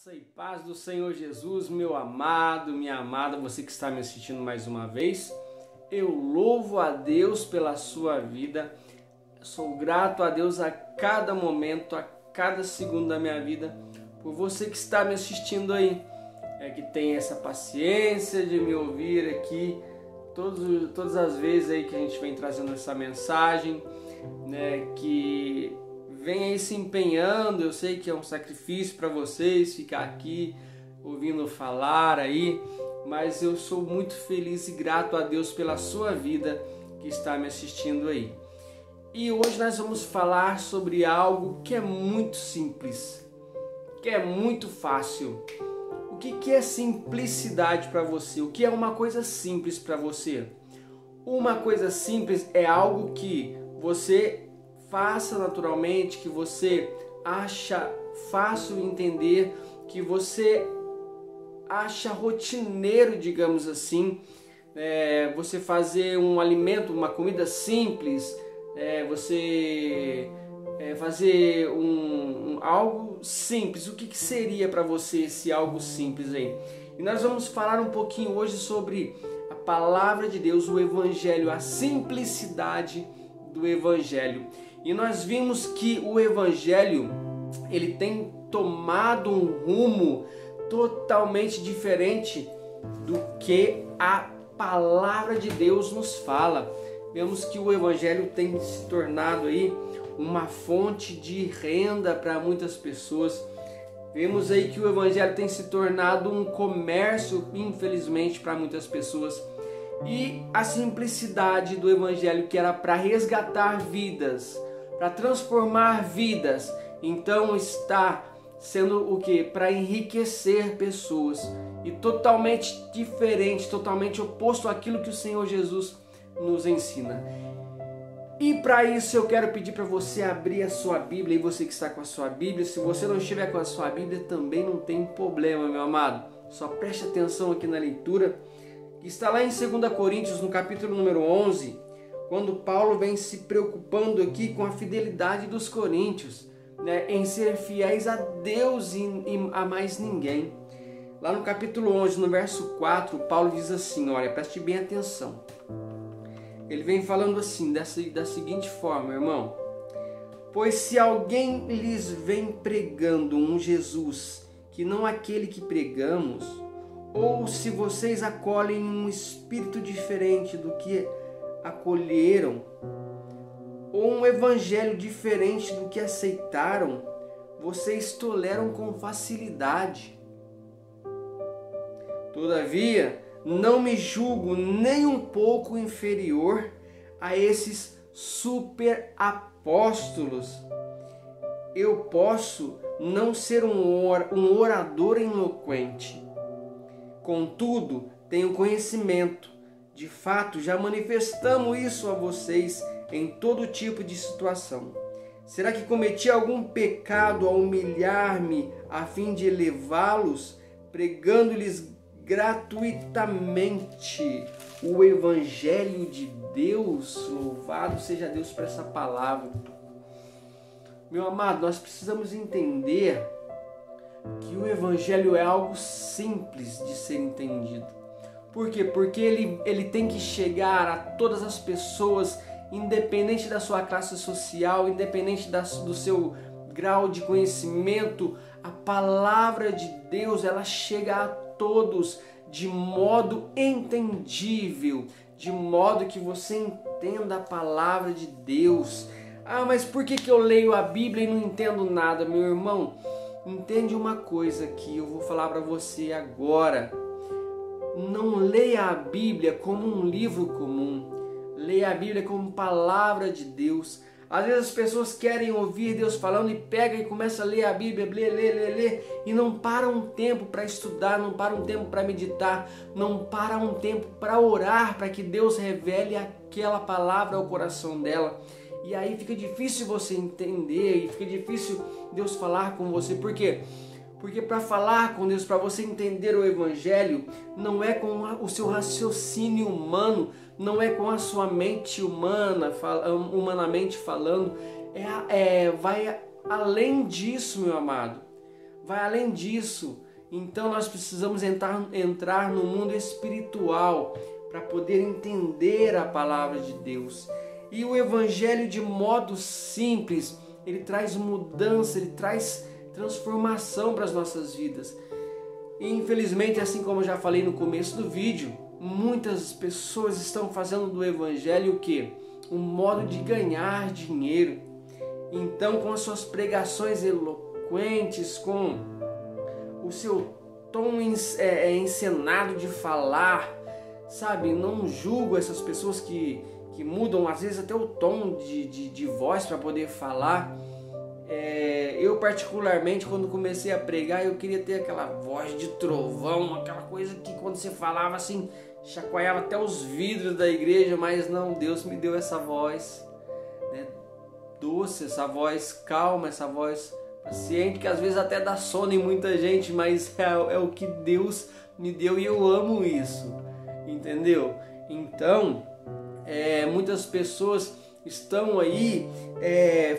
Graça e paz do Senhor Jesus, meu amado, minha amada, você que está me assistindo mais uma vez. Eu louvo a Deus pela sua vida. Sou grato a Deus a cada momento, a cada segundo da minha vida, por você que está me assistindo aí, que tem essa paciência de me ouvir aqui todas as vezes aí que a gente vem trazendo essa mensagem, né, que vem aí se empenhando. Eu sei que é um sacrifício para vocês ficar aqui ouvindo falar aí, mas eu sou muito feliz e grato a Deus pela sua vida que está me assistindo aí. E hoje nós vamos falar sobre algo que é muito simples, que é muito fácil. O que é simplicidade para você? O que é uma coisa simples para você? Uma coisa simples é algo que você faça naturalmente, que você acha fácil entender, que você acha rotineiro, digamos assim. Você fazer um alimento, uma comida simples, você fazer algo simples. O que seria para você esse algo simples aí? E nós vamos falar um pouquinho hoje sobre a palavra de Deus, o Evangelho, a simplicidade do Evangelho. E nós vimos que o Evangelho, ele tem tomado um rumo totalmente diferente do que a palavra de Deus nos fala. Vemos que o Evangelho tem se tornado aí uma fonte de renda para muitas pessoas. Vemos aí que o Evangelho tem se tornado um comércio, infelizmente, para muitas pessoas. E a simplicidade do Evangelho, que era para resgatar vidas, para transformar vidas, então está sendo o que? Para enriquecer pessoas. E totalmente diferente, totalmente oposto àquilo que o Senhor Jesus nos ensina. E para isso eu quero pedir para você abrir a sua Bíblia, e você que está com a sua Bíblia, se você não estiver com a sua Bíblia também não tem problema, meu amado. Só preste atenção aqui na leitura, que está lá em 2 Coríntios, no capítulo número 11, quando Paulo vem se preocupando aqui com a fidelidade dos coríntios, né, em ser fiéis a Deus e a mais ninguém. Lá no capítulo 11, no verso 4, Paulo diz assim, olha, preste bem atenção. Ele vem falando assim, da seguinte forma, irmão: pois se alguém lhes vem pregando um Jesus que não aquele que pregamos, ou se vocês acolhem um espírito diferente do que acolheram, ou um evangelho diferente do que aceitaram, vocês toleram com facilidade. Todavia, não me julgo nem um pouco inferior a esses super apóstolos. Eu posso não ser um orador eloquente, contudo, tenho conhecimento. De fato, já manifestamos isso a vocês em todo tipo de situação. Será que cometi algum pecado ao humilhar-me a fim de elevá-los, pregando-lhes gratuitamente o Evangelho de Deus? Louvado seja Deus por essa palavra. Meu amado, nós precisamos entender que o Evangelho é algo simples de ser entendido. Por quê? Porque ele tem que chegar a todas as pessoas, independente da sua classe social, independente do seu grau de conhecimento. A palavra de Deus, ela chega a todos de modo entendível, de modo que você entenda a palavra de Deus. Ah, mas por que eu leio a Bíblia e não entendo nada? Meu irmão, entende uma coisa que eu vou falar para você agora. Não leia a Bíblia como um livro comum. Leia a Bíblia como palavra de Deus. Às vezes as pessoas querem ouvir Deus falando e pega e começa a ler a Bíblia, lê, e não para um tempo para estudar, não para um tempo para meditar, não para um tempo para orar, para que Deus revele aquela palavra ao coração dela. E aí fica difícil você entender, e fica difícil Deus falar com você. Por quê? Porque para falar com Deus, para você entender o Evangelho, não é com o seu raciocínio humano, não é com a sua mente humana, humanamente falando, vai além disso, meu amado. vai além disso. Então nós precisamos entrar no mundo espiritual para poder entender a palavra de Deus. E o Evangelho, de modo simples, ele traz mudança, ele traz transformação para as nossas vidas. E infelizmente, assim como eu já falei no começo do vídeo, muitas pessoas estão fazendo do Evangelho o quê? Um modo de ganhar dinheiro. Então, com as suas pregações eloquentes, com o seu tom encenado de falar, sabe? Não julgo essas pessoas que mudam às vezes até o tom de voz para poder falar. Eu particularmente, quando comecei a pregar, eu queria ter aquela voz de trovão, aquela coisa que quando você falava assim, chacoalhava até os vidros da igreja, mas não, Deus me deu essa voz, né, doce, essa voz calma, essa voz paciente, que às vezes até dá sono em muita gente, mas é o que Deus me deu e eu amo isso, entendeu? Então, muitas pessoas estão aí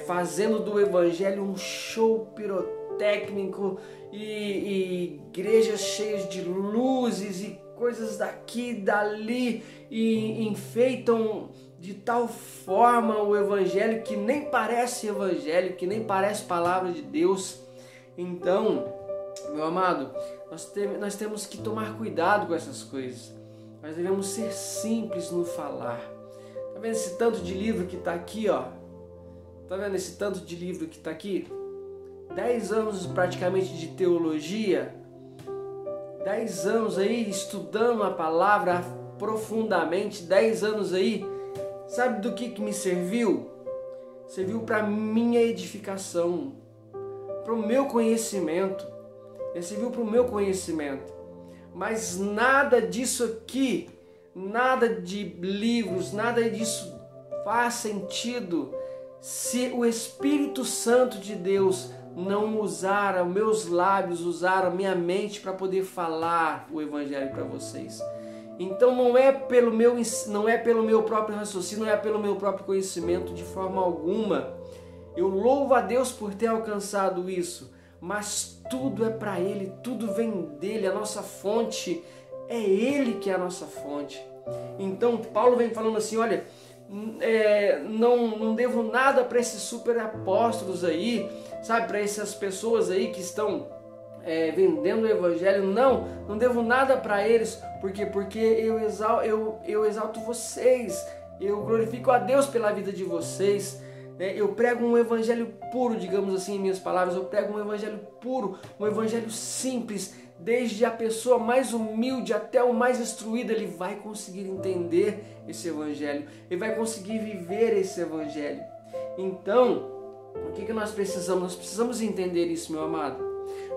fazendo do Evangelho um show pirotécnico e igrejas cheias de luzes e coisas daqui e dali, e enfeitam de tal forma o Evangelho que nem parece Evangelho, que nem parece palavra de Deus. Então, meu amado, nós temos que tomar cuidado com essas coisas. Nós devemos ser simples no falar. Tá vendo esse tanto de livro que está aqui, ó? Tá vendo esse tanto de livro que está aqui? 10 anos praticamente de teologia, 10 anos aí estudando a palavra profundamente, 10 anos aí, sabe do que me serviu? Serviu para minha edificação, para o meu conhecimento, serviu para o meu conhecimento, mas nada disso aqui, nada de livros, nada disso faz sentido se o Espírito Santo de Deus não usar os meus lábios, usar a minha mente para poder falar o Evangelho para vocês. Então não é pelo meu próprio raciocínio, não é pelo meu próprio conhecimento de forma alguma. Eu louvo a Deus por ter alcançado isso, mas tudo é para Ele, tudo vem dEle, a nossa fonte é Ele que é a nossa fonte. Então Paulo vem falando assim, olha, não devo nada para esses super apóstolos aí, sabe, para essas pessoas aí que estão vendendo o Evangelho, não devo nada para eles, porque eu exalto vocês, eu glorifico a Deus pela vida de vocês, né? Eu prego um Evangelho puro, digamos assim, em minhas palavras, eu prego um Evangelho puro, um Evangelho simples, desde a pessoa mais humilde até o mais instruído, ele vai conseguir entender esse Evangelho, ele vai conseguir viver esse Evangelho. Então, o que nós precisamos? Nós precisamos entender isso, meu amado.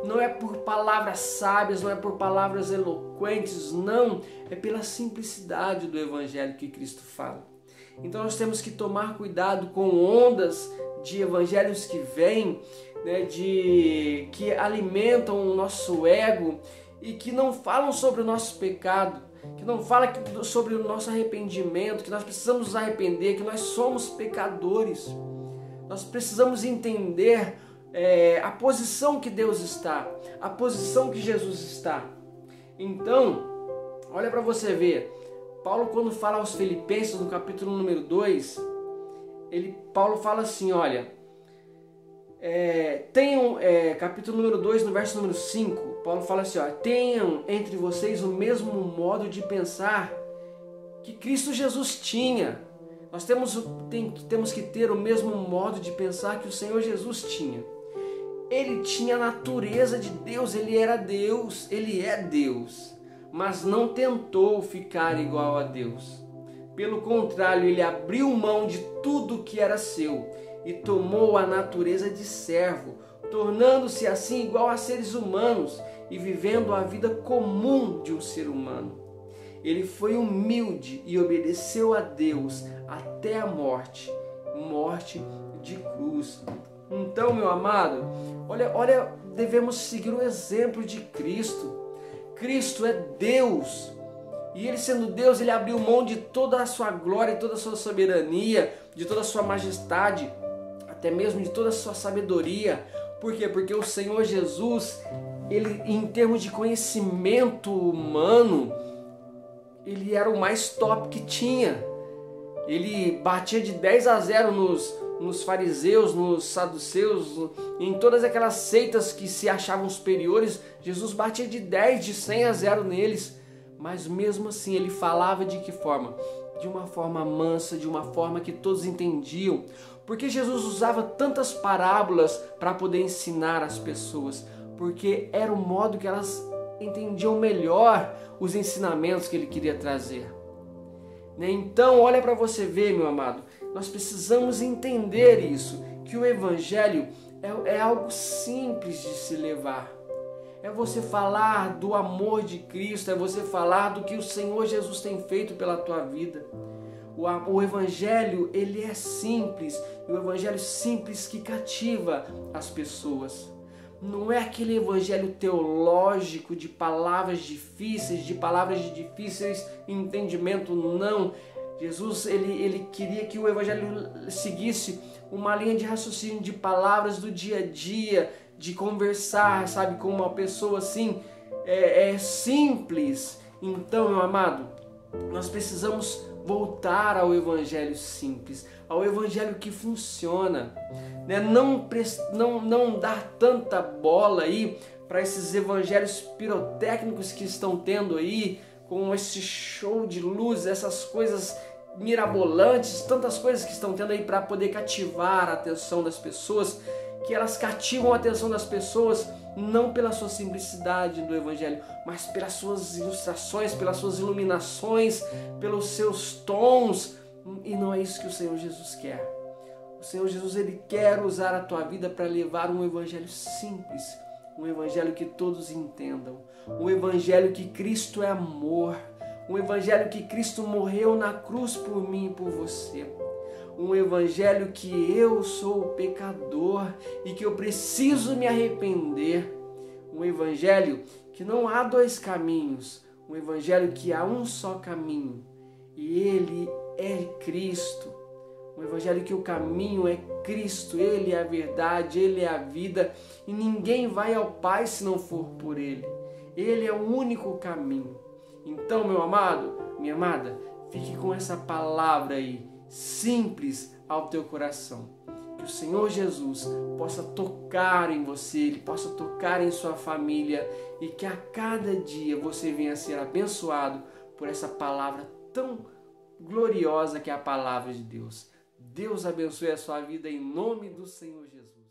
Não é por palavras sábias, não é por palavras eloquentes, não. É pela simplicidade do Evangelho que Cristo fala. Então nós temos que tomar cuidado com ondas de evangelhos que vêm, né, que alimentam o nosso ego e que não falam sobre o nosso pecado, que não falam sobre o nosso arrependimento, que nós precisamos nos arrepender, que nós somos pecadores. Nós precisamos entender a posição que Deus está, a posição que Jesus está. Então, olha para você ver, Paulo, quando fala aos Filipenses, no capítulo número 2, Paulo fala assim, olha, capítulo número 2, no verso número 5, Paulo fala assim, ó, tenham entre vocês o mesmo modo de pensar que Cristo Jesus tinha. Nós temos que ter o mesmo modo de pensar que o Senhor Jesus tinha. Ele tinha a natureza de Deus, ele era Deus, ele é Deus, mas não tentou ficar igual a Deus. Pelo contrário, ele abriu mão de tudo que era seu e tomou a natureza de servo, tornando-se assim igual a seres humanos e vivendo a vida comum de um ser humano. Ele foi humilde e obedeceu a Deus até a morte de cruz. Então, meu amado, olha, devemos seguir o exemplo de Cristo. Cristo é Deus. E ele sendo Deus, ele abriu mão de toda a sua glória, toda a sua soberania, de toda a sua majestade, até mesmo de toda a sua sabedoria, Por quê? Porque o Senhor Jesus, ele, em termos de conhecimento humano, ele era o mais top que tinha. Ele batia de 10-0 nos fariseus, nos saduceus, em todas aquelas seitas que se achavam superiores. Jesus batia de 10, de 100-0 neles. Mas mesmo assim ele falava de que forma? De uma forma mansa, de uma forma que todos entendiam. Porque Jesus usava tantas parábolas para poder ensinar as pessoas? Porque era o modo que elas entendiam melhor os ensinamentos que ele queria trazer. Então, olha para você ver, meu amado, nós precisamos entender isso, que o Evangelho é algo simples de se levar. É você falar do amor de Cristo, é você falar do que o Senhor Jesus tem feito pela tua vida. O Evangelho, ele é simples, e o Evangelho simples que cativa as pessoas. Não é aquele evangelho teológico de palavras difíceis, de difíceis entendimento, não. Jesus, ele queria que o evangelho seguisse uma linha de raciocínio de palavras do dia a dia, de conversar, sabe, com uma pessoa assim, simples. Então, meu amado, nós precisamos voltar ao evangelho simples, ao evangelho que funciona, né? Não dar tanta bola aí para esses evangelhos pirotécnicos que estão tendo aí, com esse show de luz, essas coisas mirabolantes, tantas coisas que estão tendo aí para poder cativar a atenção das pessoas, que elas cativam a atenção das pessoas não pela sua simplicidade do evangelho, mas pelas suas ilustrações, pelas suas iluminações, pelos seus tons. E não é isso que o Senhor Jesus quer. O Senhor Jesus, ele quer usar a tua vida para levar um evangelho simples, um evangelho que todos entendam, um evangelho que Cristo é amor, um evangelho que Cristo morreu na cruz por mim e por você. Um evangelho que eu sou pecador e que eu preciso me arrepender. Um evangelho que não há dois caminhos. Um evangelho que há um só caminho. E ele é Cristo. Um evangelho que o caminho é Cristo. Ele é a verdade, ele é a vida. E ninguém vai ao Pai se não for por ele. Ele é o único caminho. Então, meu amado, minha amada, fique com essa palavra aí, simples ao teu coração. Que o Senhor Jesus possa tocar em você, Ele possa tocar em sua família e que a cada dia você venha a ser abençoado por essa palavra tão gloriosa que é a palavra de Deus. Deus abençoe a sua vida em nome do Senhor Jesus.